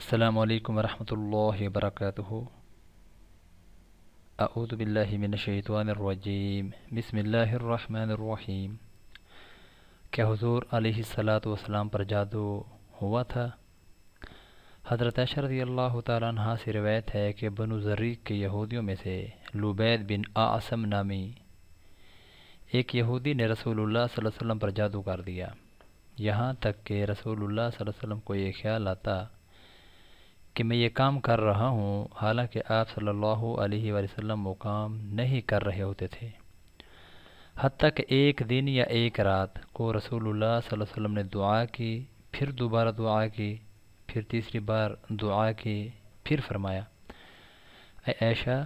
السلام علیکم ورحمۃ اللہ وبرکاتہ۔ اعوذ باللہ من الشیطان الرجیم، بسم اللہ الرحمن الرحیم۔ کیا حضور علیہ الصلاۃ والسلام پر جادو ہوا تھا؟ حضرت عائشہ رضی اللہ تعالیٰ عنہ سے روایت ہے کہ بنو زریق کے یہودیوں میں سے لبید بن اعصم نامی ایک یہودی نے رسول اللہ صلی اللہ علیہ وسلم پر جادو کر دیا، یہاں تک کہ رسول اللہ صلی اللہ علیہ وسلم کو یہ خیال آتا کہ میں یہ کام کر رہا ہوں، حالانکہ آپ صلی اللہ علیہ وآلہ وسلم وہ کام نہیں کر رہے ہوتے تھے۔ حتیٰ کہ ایک دن یا ایک رات کو رسول اللہ صلی اللہ علیہ وسلم نے دعا کی، پھر دوبارہ دعا کی، پھر تیسری بار دعا کی، پھر فرمایا، اے عائشہ،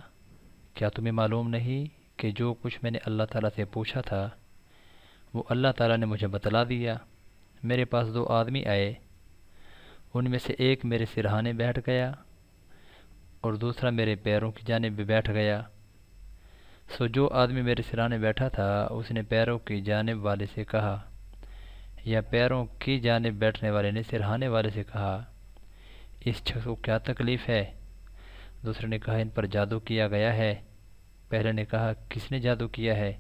کیا تمہیں معلوم نہیں کہ جو کچھ میں نے اللہ تعالیٰ سے پوچھا تھا وہ اللہ تعالیٰ نے مجھے بتلا دیا؟ میرے پاس دو آدمی آئے، ان میں سے ایک میرے سرہانے بیٹھ گیا اور دوسرا میرے پیروں کی جانب بھی بیٹھ گیا۔ سو جو آدمی میرے سرہانے بیٹھا تھا اس نے پیروں کی جانب والے سے کہا، یا پیروں کی جانب بیٹھنے والے نے سرہانے والے سے کہا، اس شخص کو کیا تکلیف ہے؟ دوسرے نے کہا، ان پر جادو کیا گیا ہے۔ پہلے نے کہا، کس نے جادو کیا ہے؟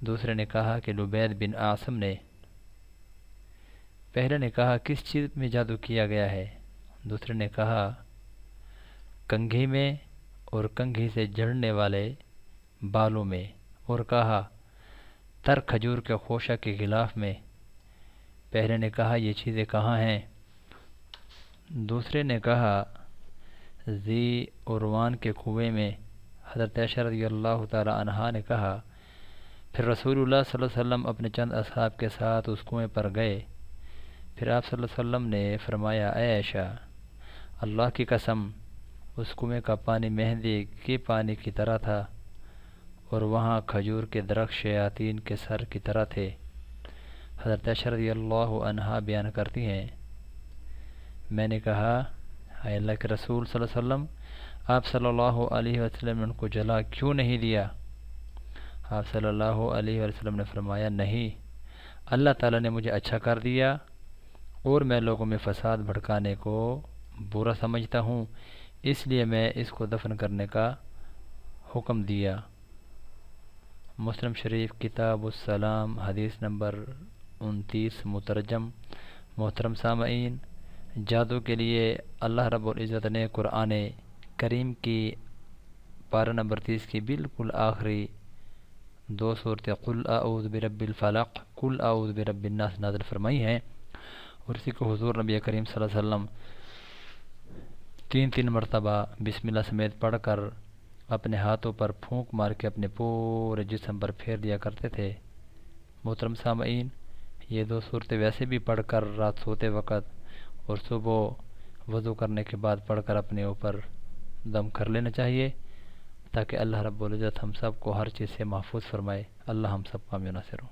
دوسرے نے کہا کہ لبید بن اعصم نے۔ پہلے نے کہا، کس چیز میں جادو کیا گیا ہے؟ دوسرے نے کہا، کنگھی میں اور کنگھی سے جڑنے والے بالوں میں، اور کہا، تر کھجور کے خوشہ کے غلاف میں۔ پہلے نے کہا، یہ چیزیں کہاں ہیں؟ دوسرے نے کہا، ذی عروان کے کنویں میں۔ حضرت عائشہ رضی اللہ تعالی عنہا نے کہا، پھر رسول اللہ صلی اللہ علیہ وسلم اپنے چند اصحاب کے ساتھ اس کنویں پر گئے۔ پھر آپ صلی اللہ علیہ وسلم نے فرمایا، اے عائشہ، اللہ کی قسم، اس کنویں کا پانی مہندی کے پانی کی طرح تھا اور وہاں کھجور کے درخت شیاطین کے سر کی طرح تھے۔ حضرت عائشہ رضی اللہ عنہا بیان کرتی ہیں، میں نے کہا، اے اللہ کے رسول صلی اللہ علیہ وسلم، آپ صلی اللہ علیہ وسلم نے ان کو جلا کیوں نہیں دیا؟ آپ صلی اللہ علیہ وسلم نے فرمایا، نہیں، اللہ تعالیٰ نے مجھے اچھا کر دیا اور میں لوگوں میں فساد بھڑکانے کو برا سمجھتا ہوں، اس لیے میں اس کو دفن کرنے کا حکم دیا۔ مسلم شریف کتاب السلام حدیث نمبر 29 مترجم۔ محترم سامعین، جادو کے لیے اللہ رب العزت نے قرآن کریم کی پارہ نمبر 30 کی بالکل آخری دو صورتیں قل اعوذ برب الفلق، قل اعوذ برب الناس نازل فرمائی ہیں، اور اسی کو حضور نبی کریم صلی اللہ علیہ وسلم تین مرتبہ بسم اللہ سمیت پڑھ کر اپنے ہاتھوں پر پھونک مار کے اپنے پورے جسم پر پھیر دیا کرتے تھے۔ محترم سامعین، یہ دو صورتیں ویسے بھی پڑھ کر رات سوتے وقت اور صبح وضو کرنے کے بعد پڑھ کر اپنے اوپر دم کر لینا چاہیے، تاکہ اللہ رب العزت ہم سب کو ہر چیز سے محفوظ فرمائے۔ اللہ ہم سب کا ناصر ہو۔